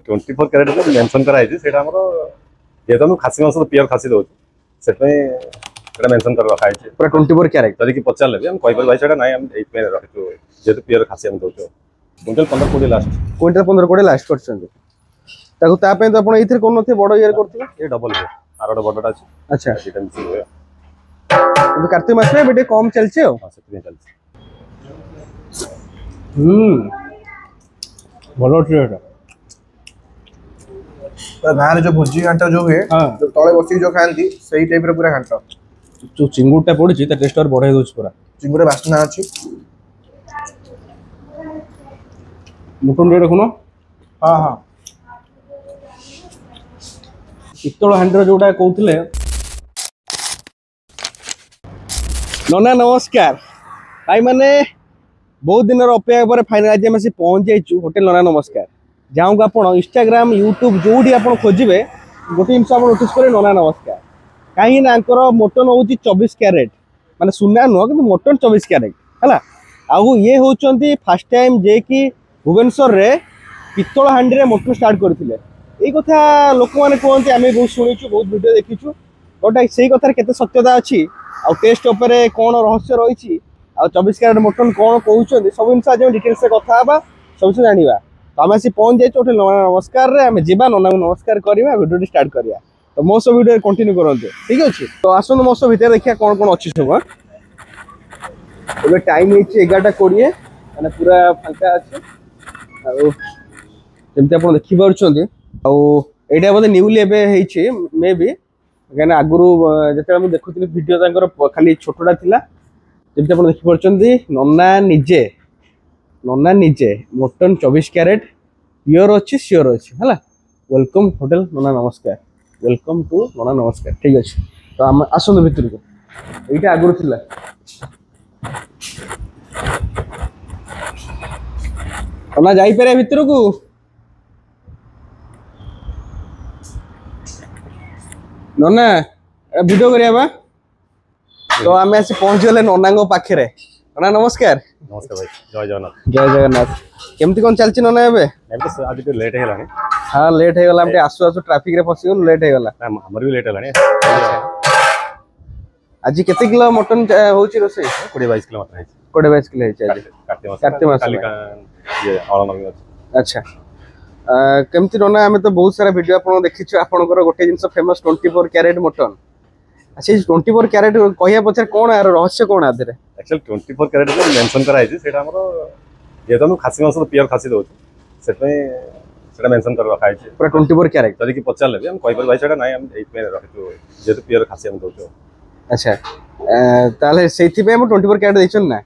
24 carat जो mention कराई छी सेटा हमरो जे तो खासी मांस प्योर खासी दउ सेटा सेटा मेंशन कर रखा है पूरा 24 कैरेट तरी की पचार लेबे हम कोइ पर भाई सेटा नाही हम एई पे रखितो जे तो प्योर खासी हम दउ क्विंटल 15-20 लास्ट क्विंटल 15-20 लास्ट करछन ताको ता पे तो आपण एथि कोन नथे बडो इयर करथिबे ये डबल है आरोडा बडटा अछि अच्छा सेटा मिसी होय तो कार्तिक मास में बेटे कम चलछे हो हां सेति चलछे भलो ट्रेड तो गाँव जो भोजी घाटा जो हुए जो तले बसी जो खाती सही टाइप पूरा घाटा जो चिंगुटा पड़ी टेस्ट और बढ़ाई दूस पूरा चिंगुर बास्ना अच्छी मुटन रे देखुन हाँ हाँ पित्तल हांडी जोटा कहते नना नमस्कार भाई माने बहुत दिन अपेक्षा पर फाइनल आज आम पहुंच जाइए होटेल नना नमस्कार जहाँ को आप इंस्टाग्राम यूट्यूब जोड़ी आप खोजे गोटे जिन आप नोटिस करें नना नमस्कार कहीं मटन हूँ 24 कैरेट माने सुना नुह कि मटन 24 कैरेट है आउ ये होती फास्ट टाइम जे कि भुवनेश्वर रे पित्तल हांडी मटन स्टार्ट करते यही कथा लोक मैंने कहते आम बहुत शुणीचु बहुत वीडियो देखीचु बट से कथार केते सत्यता अच्छी आ टेस्ट उपरे कौन रहस्य रही आ 24 कैरेट मटन कौन कहते सब जिन आज डिटेल्स कथा सब जाना तो आम आसी पहुंच जाइए होटेल नना नमस्कार रे आम जीवा नना नमस्कार करवा वीडियो स्टार्ट करवा तो मो सब वीडियो कंटिन्यू करते ठीक अच्छे तो आसत मो सब भितर देखिए कौन कौन अच्छी सब टाइम है 11:20 मैंने पूरा फांका अच्छे जमी आप देखिपुंट आईटा बोधे न्यूली एवं मे भी कहीं आगुरी जो मुझे देखुली भिडियो खाली छोटा थिला जमी आप देखिपुंट नना निजे मटन 24 कैरेट प्योर अच्छी सियोर अच्छी है वेलकम होटेल नना नमस्कार वेलकम टू नना नमस्कार ठीक अच्छे तो आम आसतु भितर को ये आगुरी थिला नना जापर भितर को नना वीडियो करिया तो आम आसी पहुंच गले नना पाखे नना नमस्कार नमस्कार भाई जय जगन्नाथ जय जगन्नाथ केमती कौन चलछि नना एबे आज तो लेट है लानी हां लेट हे गला हमटे आसु आसु ट्रैफिक रे फसी गलो लेट हे गला हमर भी लेट है लानी आज केते किलो मटन होची रोसे 20-22 किलो मटन है 20-22 किलो है आज कार्तिक मास काली का ये आळन में अच्छा केमती नना हमें तो बहुत सारा वीडियो आपण देखिछु आपनकर गोटे जिंस फेमस 24 कैरेट मटन अच्छा 24 कैरेट कहिया पछर कोन यार रहस्य कोन आदरे एक्चुअली 24 कैरेट जो मेंशन कराई छी सेटा हमरो ये तो खासी मांस प्योर खासी दउ सेटा सेटा मेंशन कर रखा है पूरा 24 कैरेट तरी की पचार लेबे हम कोइ पर भाई सेटा नाही हम एई पे रखितो जे तो प्योर खासी हम दउ अच्छा ताले सेथि पे हम 24 कैरेट दैछन ना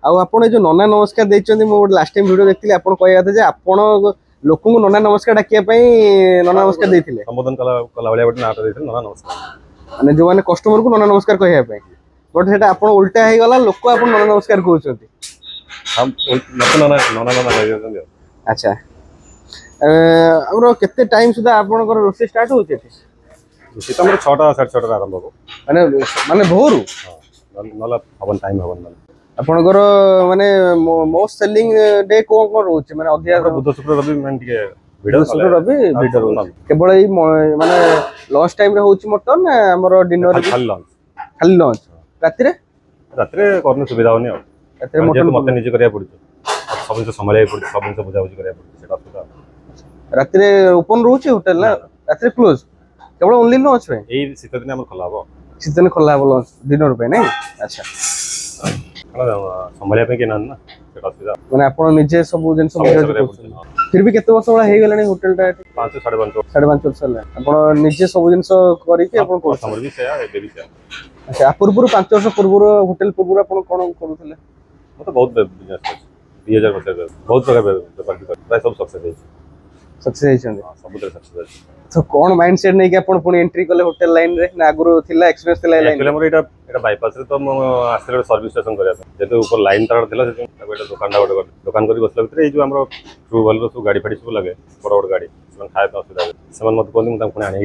आ आपण जो नना नमस्कार दैछन मो लास्ट टाइम वीडियो देखथिले आपण कहया था जे आपण लोक को नना नमस्कार डाकिया पई नना नमस्कार दैथिले संबोधन कला वाला बट नाटा दैथिले नना नमस्कार माने जो माने कस्टमर को नना नमस्कार कहया पई बट सेटा आपण उल्टा हे गला लोक आपण नना नमस्कार कहउछथि हम नना कहि देछन अच्छा हमरो केते टाइम सुदा आपण को रोसे स्टार्ट होछे रोसे हमर 6टा 6:30 आरंभ हो माने माने भोरु हां नला हवन टाइम हवन आपण को माने मोस्ट सेलिंग डे को रोचे माने अधिक बुध शुक्र रवि मन के वीडियो शुक्र रवि वीडियो केवल ई माने लंच टाइम रे होची मटन हमर डिनर खाली लंच रात रे करने सुविधा होनी रात रे मटन मते निजे करिया पड़छ सब जिन संभालिया पड़छ सब जिन बुझा बुझी करिया पड़छ सेटा सुविधा रात रे ओपन रहउची होटल ना रात रे क्लोज केवल ओनली लंच पे एई शीत दिन हम खोला हो शीत दिन खोला हो लंच डिनर पे नहीं अच्छा संभालिया पे के ना सेटा सुविधा माने आपण निजे सब जिन फिर भी केते वर्ष वाला हे गेलानी होटल टा 5.5 वर्ष होला आपण निजे सब जिन करी के आपण को हमर भी सेया एबे भी सेया अच्छा पूर्व 5 वर्ष पूर्व होटल पूर्व आपण कोन करूथले म तो बहुत बिजनेस कर 2000 वर्ष बहुत प्रकार व्यापार प्राय सब सक्सेस है सब सक्सेस तो कौन माइंडसेट नहीं कि अपन पुणी एंट्री कले होटल लाइन रे ना आगुरो थिला एक्सपीरियंस थिला लाइन एक्चुअली हमर एटा बाईपास रे तो म आस्ते सर्विस स्टेशन करिया जेते ऊपर लाइन तार थिला से एटा दुकान करी बसला भीतर ए जो हमरो ट्रू वाल रो गाड़ी फाड़ी सब लगे बड़ बड़ गाड़ी मन खाए तो असुविधा सेमन मत कोन म पुणी आनी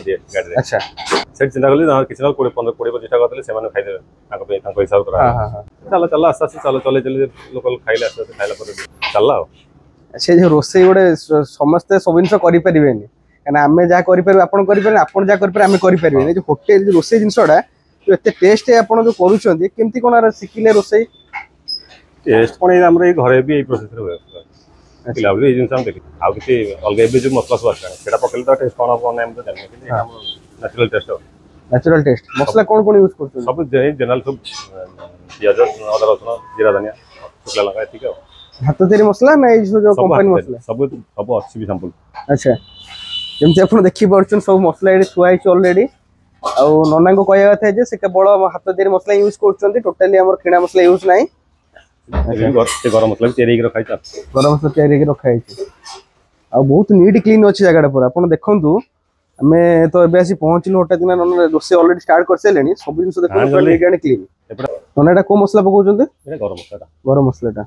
दे गाड़ी रे अच्छा सेट चिंता करली ना किछ ना 15-20 टा करले सेमान खाइ देबे ताको हिसाब करा हां हां चला चला आस्ते आस्ते चलो चले चले लोकल खाइले आस्ते आस्ते खाइला पर चलला से जो रोसे गोटे समस्ते सब जिन करें क्या आम जहाँ करें आप जहाँ करें आम करें जो होटेल जो रोसे जिनसा जो एत टेस्ट आप जो करुँच कौन शिखिले रोसे टेस्ट कौन आम घरे भी प्रोसेस हुए पिला ये जिन देख आउ कि अलग जो मसला सब आसा पकड़े तो टेस्ट कौन हम तो जाना नेचुरल टेस्ट नेचुरल टेस्ट मसला कौन कौन यूज कर सब जनरल सब पियाज अदा रसुण जीरा धनिया शुक्ला लंका ये हाथ तैयारी मसला ना जो कंपनी मसला सब सब अच्छी भी सैंपल अच्छा जमी आप देखिए सब मसला ये थुआई अलरेडी आउ नना को कहवा कथा जे से केवल हाथ तैयारी मसला यूज कर टोटाली आम किणा मसला यूज ना गरम मसला भी तैयारी रखा गरम मसला तैयारी रखाई आ बहुत नीट क्लीन अच्छे जगह पर आप देखु आम तो ए पहुँचलु हठात दिन रोसे अलरेडी स्टार्ट कर सारे सब जिन देखो क्लीन नना कौ मसला पकाउं गरम मसला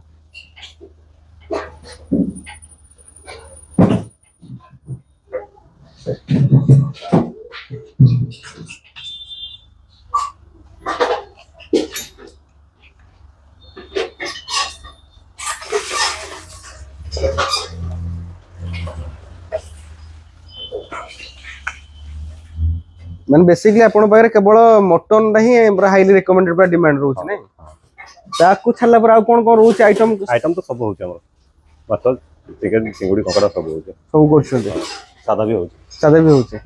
मैंने बेसिकली आपण पाखे केवल मटन ही हाईली रिकमेंडेड पूरा डिमांड रोच नहीं ताकू छाला पर आ कोन कोन रोच आइटम आइटम तो सब होचे हमर मात्र चिकन चिंगुड़ी ककड़ा सब होचे सब करछन सादा भी होचे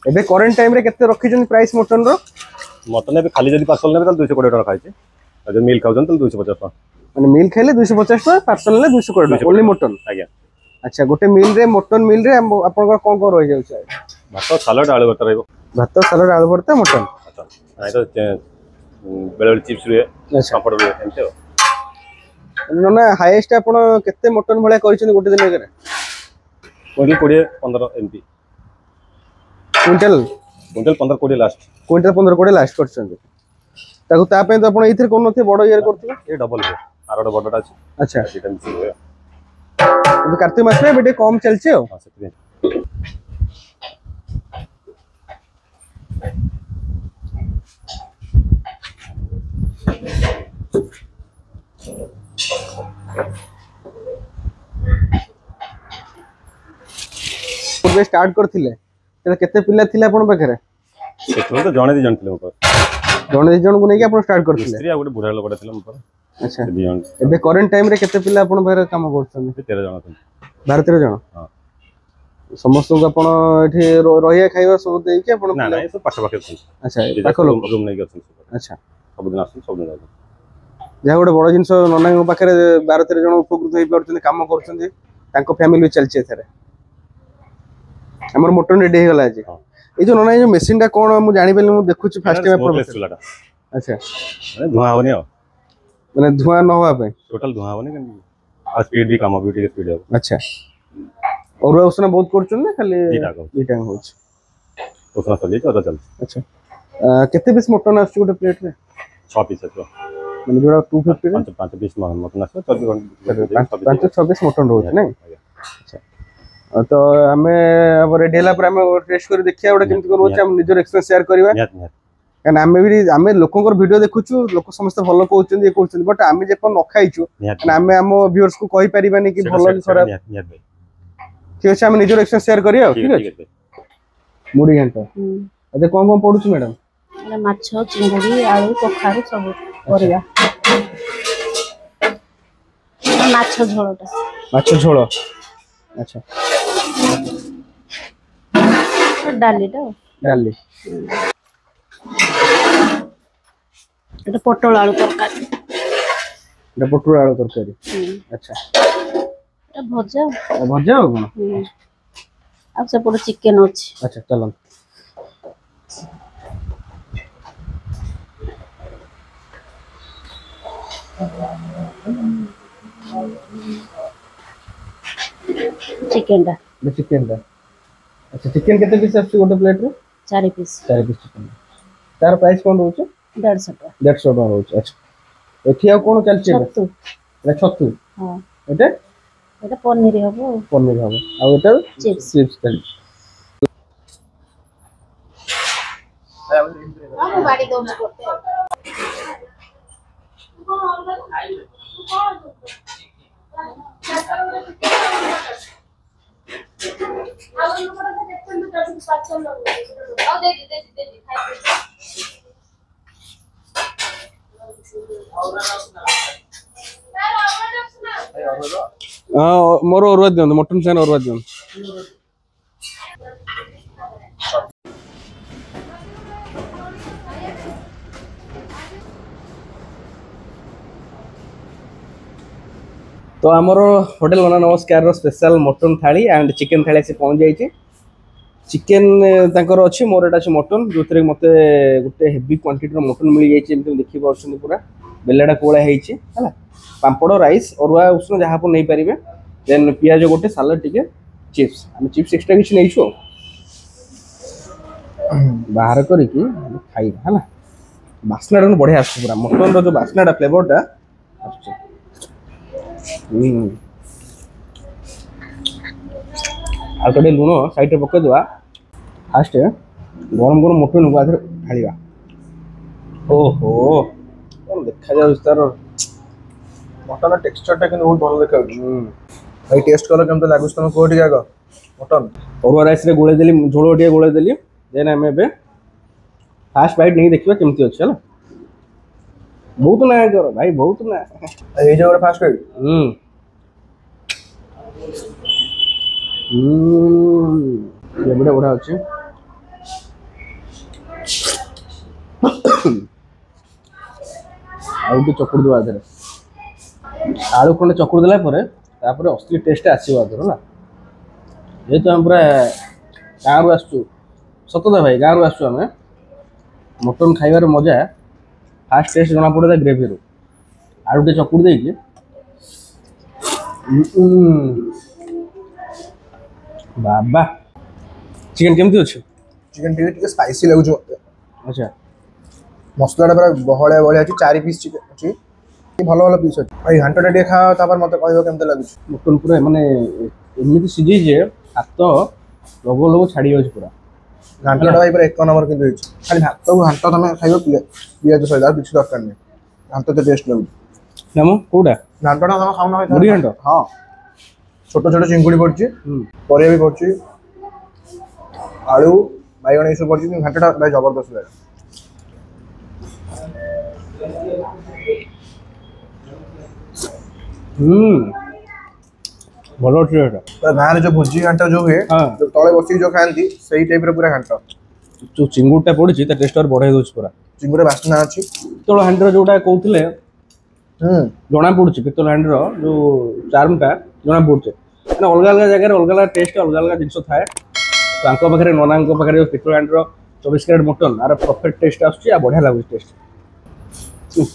एबे करंट टाइम रे केते रखिजन प्राइस मटन रो मटन एबे खाली जदी पार्सल नेबे त 220 टका खाइचे आ जो मील खाउछन त 250 टका माने मील खाइले 250 टका पार्सल ले 220 टका ओनली मटन आज्ञा अच्छा गोटे मील रे मटन मील रे आपन कोन कोन रहि जाउ छै भात सलाड आलू भरता रहबो भात सलाड आलू भरता मटन अच्छा नाइ तो बेले चिप्स रे पापड़ रे एंते नना हाईएस्ट आपण केते मटन भले करिसन गोटे दिन करे quintal 20 15 MP quintal 15 20 last quintal 15 20 last करछन ताकू ता पे तो आपण इथर कोन नथे बडो ईयर करथिबे ये डबल है आरोडा बडटा अछि अच्छा सीटा मिसी हुए तो कार्तिक मास में बेटे कम चलछे हो हां से पूर्वे स्टार्ट करथिले त केते पिल्ला थिले आपण पाखरे सेठो तो जणे दी जण थिले ऊपर जणे दी जण को नै कि आपण स्टार्ट करथिले मिस्त्री आ गुटे बुढा लोकटा थिले ऊपर अच्छा दी जण एबे करंट टाइम रे केते पिल्ला आपण पाखरे काम करछन 13 जण थिले 12 13 जण हां समस्त को आपण एठी रहिया खाइबा सब देई कि आपण ना ना ये सब पाखा पाखे छी अच्छा पाखो लोक रूम नै गछन अच्छा सब दिन आछन सब दिन जाछन जहाँ गोटे बड़ जिन नना पाखे 12 13 जन उपकृत हो पार्टी कम कर फैमिली चलती एथेरे हमर मटन रेडी हो गला आज ये जो नना ये मशीन टा कोन मु जानि पेली मु देखु छी फर्स्ट टाइम चुलाटा अच्छा माने धुआं होनी हो माने धुआं न होवा पे टोटल धुआं होनी कि आ स्पीड भी कम ब्यूटी के स्पीड हो अच्छा और उसना बहुत करछन ना खाली ईटा होछ उसना चली तो चल अच्छा केते पीस मटन आछ गोटे प्लेट रे 6 पीस है माने जोड़ा 250 रे 5 पीस मटन आछ 24 5 26 मटन रोज नै अच्छा तो हमें अब रेडी हला पर हमें टेस्ट कर देखिया ओडा केमति करू हम निजर एक्सपीरियंस शेयर करबा कारण हमें भी हमें लोकंकर वीडियो देखुछु लोक समस्त भलो कहउछन ये कहउछन बट हमें जे पर न खाइछु कारण हमें हम व्यूअर्स को कहि परिबानी कि भलो कि खराब ठीक है हम निजर एक्सपीरियंस शेयर करिया ठीक है मुड़ी घंटा अदे कोन पडुछु मैडम अरे माछ चिंगुड़ी आलू कखारू सब परिया माछ झोलटा माछ झोल अच्छा डालीटा डाली এটা পটল আলু তরকারি এটা পটল আলু তরকারি আচ্ছা এটা ভজা ভজা हो কোন আর সেপরে চিকেন আছে আচ্ছা চলুন চিকেনটা চিকেনটা আচ্ছা চিকেন কেতে পিস আছে গোটে প্লেট রে 4 পিস চিকেন তার প্রাইস কোন রହୁଛି 150 টাকা 150 টাকা রହୁଛି আচ্ছা এଠି ଆଉ কোন ଚାଲିଛି ଛତୁ এটা ଛତୁ ହଁ এটা এটা পনির হবে পনির হবে আর এটা চিপস চিপস চালিଛି আমি বাড়ি দৌড় করতে मोर अरुआ दिखाँ मटन चाइन अरुआ दिखाँ तो आमर होटेल नना नमस्कार स्पेशल मटन थाली एंड चिकेन थाली से पहुंच जाइए चिकेन तांकर अच्छी मोर एटा अच्छे मटन जो मत गोटे हेवी क्वांटिटी मटन मिल जाइए देखी पार्टी पूरा बेलाटा कोला है पापड़ राइस अरुआ उष्ण जहाँ आप नहीं पारे देन पियाज गोटे सालाड टिके चिप्स आम चिप्स एक्सट्रा किसी नहीं बाहर करके खाइबा है बास्ना बढ़िया आस पूरा मटन रो बास्ना फ्लेवरटा आटे लुण साइड पकईदे फास्ट गरम गरम मटन को ढाड़ा ओहो देखा जाऊँ तार मटन टेक्सचरटा किंतु बहुत भल देखा भाई टेस्ट करो केमते लागुस तुम कोठी जाग मटन अरुआ राइस रे गोळे देली झोल टिके गोळे देली देन हम एबे फास्ट बाइट नहीं देखिबा केमती अछि हला बहुत ना कर भाई बहुत ना ए जो फास्ट बाइट ये बड़ा बड़ा अछि आउट चकुड़ दो आधरे आलू खंडे चकुड़ देला परे तापर असली टेस्ट आसीबा आधर ना ये तो हम पूरा गाँव रु आसु सतदा भाई गाँव रु आसु हमें मटन खाइबार मजा फास्ट टेस्ट जना पड़े ग्रेवी रू आलू टे चकुड़ दे बाबा चिकन केमती अच्छे चिकन टिके स्पाइसी लागु मते अच्छा मसलाटा पूरा बहलिया बहलिया अछि 4 पीस चिकन अछि भल भल पीस अछि भाई घंटा टे खा तापर मते कहबो केमते लागु मटन पूरा माने एमिति सिझी जे हाथ लोगो लोगो छाड़ी अछि पूरा घंटाटा भाई पूरा एक नंबर किंतु अछि खाली भात को घंटा तमे खाइबो पियाज सहित किछ दरकार नै घंटा तो टेस्ट लागु नामो कोडा घंटाटा तमे खाउना भाई मुड़ी घंटा हां छोटो छोटो चिंगुड़ी पड़छि परिया भी पड़छि आलू बाइगण ये सब पड़छि घंटाटा भाई जबरदस्त लागे भलो टेस्ट पूरा गाँव रे जो भोजी घंटा जो हुए जो तले बसी जो खाती सही टाइप रे पूरा घंटा जो चिंगुड़टा पड़ी ता टेस्ट और बढ़ाई दोछ पूरा चिंगुड़ी बास्ना अछि पितल हांडी जोटा कहते जना पड़ुछि पितल हांडी जो चार्मटा जना पड़ुछि मैंने अलग अलग जगह अलग अलग टेस्ट अलग अलग जिनस थाए तो पाखे नना पाखे पितल हांडी 24 कैरेट मटन आर परफेक्ट टेस्ट आसुछि आ बढ़िया लागुछि टेस्ट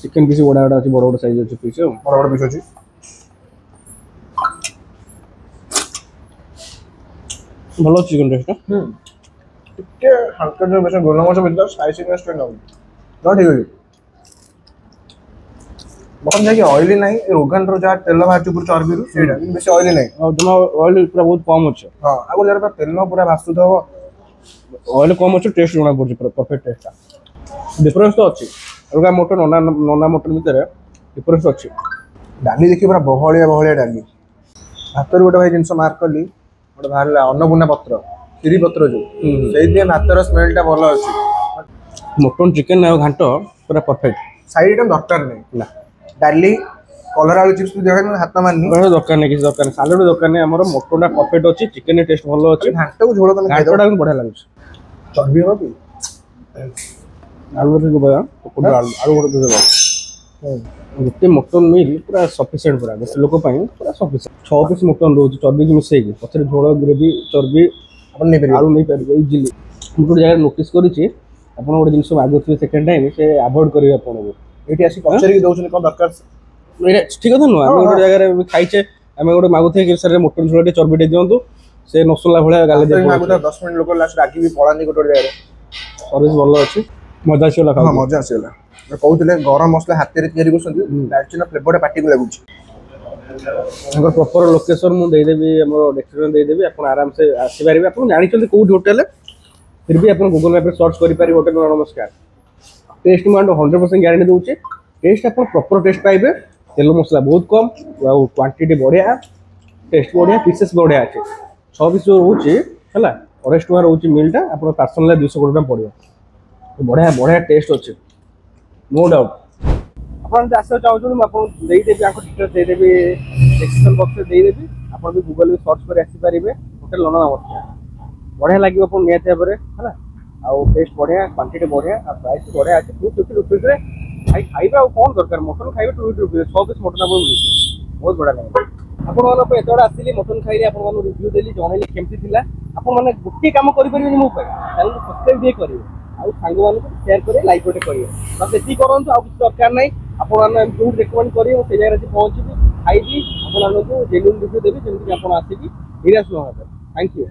चिकन पीस बड़ा बड़ा अछि बड़ बड़ साइज अछि पीस बड़ बड़ पीस अछि भलो चिकन टेस्ट टिके हल्का जो बेस गोल मरिच बिल्कुल स्पाइसी टेस्ट न ठीक है मटन जाके ऑयली नहीं रोगन रो जा तेल भाज ऊपर चर्बी रू सेटा बेसी ऑयली नहीं और तुम ऑयल पूरा बहुत कम अछि हां आगो जरा तेल पूरा भासु दबो ऑयल कम अछि टेस्ट जना पड़छि परफेक्ट टेस्ट डिफरेंस तो अछि अलगा मटन नना मटन भीतर डिफरेंस अछि डाली देखि पूरा बहलिया बहलिया डाली भातर गोटे भाई जिंस मार्क करली गोटे बाहर अन्नपूर्णा पत्र खीरी पत्र जो सेही दे भातर स्मेलटा भलो अछि मटन चिकन आ घांट पूरा परफेक्ट साइड आइटम दरकार नहीं ना डाली कलर आलू चिप्स भी देखा हाथ मारनी दरकार नहीं किसी दरकार नहीं सालाड दरकार नहीं हमर मटनटा परफेक्ट अछि चिकन टेस्ट भलो अछि घांट को झोल तने घांटटा बढ़िया लागुछि चर्बी हो भी आलू रे गोबा आलू गोटे दे दो गोटे मटन मिल पूरा सफिशिएंट पूरा गोटे लोक पूरा सफिशिएंट 6 पीस मटन रोज चर्बी की मिसई के पछरे झोल ग्रेवी चर्बी अपन नहीं पारे आलू नहीं पारे इजीली गोटे जगह नोटिस करिछि अपन गोटे जिंस मागुथि सेकंड टाइम से अवॉइड करिवे अपन एठी आसी पचरी दउछन कोन दरकार ठीक है नु हम गोटे जगह खाइछे हम गोटे मागुथि कि सर मटन झोल चर्बी दे दियंतु से नसला भलिया गाले दे मागुता 10 मिनिट लोक लास्ट रागी भी पळानी गोटे जगह सर्विस भलो अछि मजा आसीला हां मजा आसीला कहते गरम मसला हाथ में तैयारी कर फ्लेवर पार्टी को लगुच प्रॉपर लोकेशन मुझे देदेवी डेस्टिनेशन देदेवी आप आराम से आसीपारे आप जानते कौट होटेल फिर भी आप गूगल मैप सर्च करेंगे होटेल नमस्कार टेस्ट मुझे 100% ग्यारंटी दूचे टेस्ट आप प्रॉपर टेस्ट पाइबे तेल मसला बहुत कम क्वांटिटी बढ़िया टेस्ट बढ़िया पीसेस बढ़िया अच्छे 6 पीस जो रोचे है 250 टଙ୍କା रोचे मिलटा आप पार्सल 220 टଙ୍କା पड़ो बढ़िया बढ़िया टेस्ट अच्छे नो डाउट आप आसो चाहूँ मुझे डिटेल्स देदेवी डिस्क्रिप्शन बॉक्स में देदेवी आप भी गूगल में सर्च कर आसीपारे होटेल नना नमस्कार बढ़िया लगे आप निहती भाव है आउ टेस्ट बढ़िया क्वांटिटी बढ़िया प्राइस बढ़िया अच्छे 250 रुपीज भाई खाइबा आ कौन दरकार मटन खाइबे 250 रुपीज 6 पीस मटन आपको मिल बहुत बढ़िया लगे आपण एत आसिली मटन खाई आपको रिव्यू देली जनइली केमती थिला आपण माने गोटे काम करि परिबेनी मो पे चैनल को सब्सक्राइब भी करिवे आ सांग मानको शेयर करे लाइक गोटे करिवे बस एती करंतु आ कुछ दरकार नै आपण माने जो रिकमेंड करिवे से जगह रे पहुंचबी खाइबी आपण मानको जेन्युइन रिव्यू देबी जेमति आपण आसीबी निराश न होबे थैंक यू।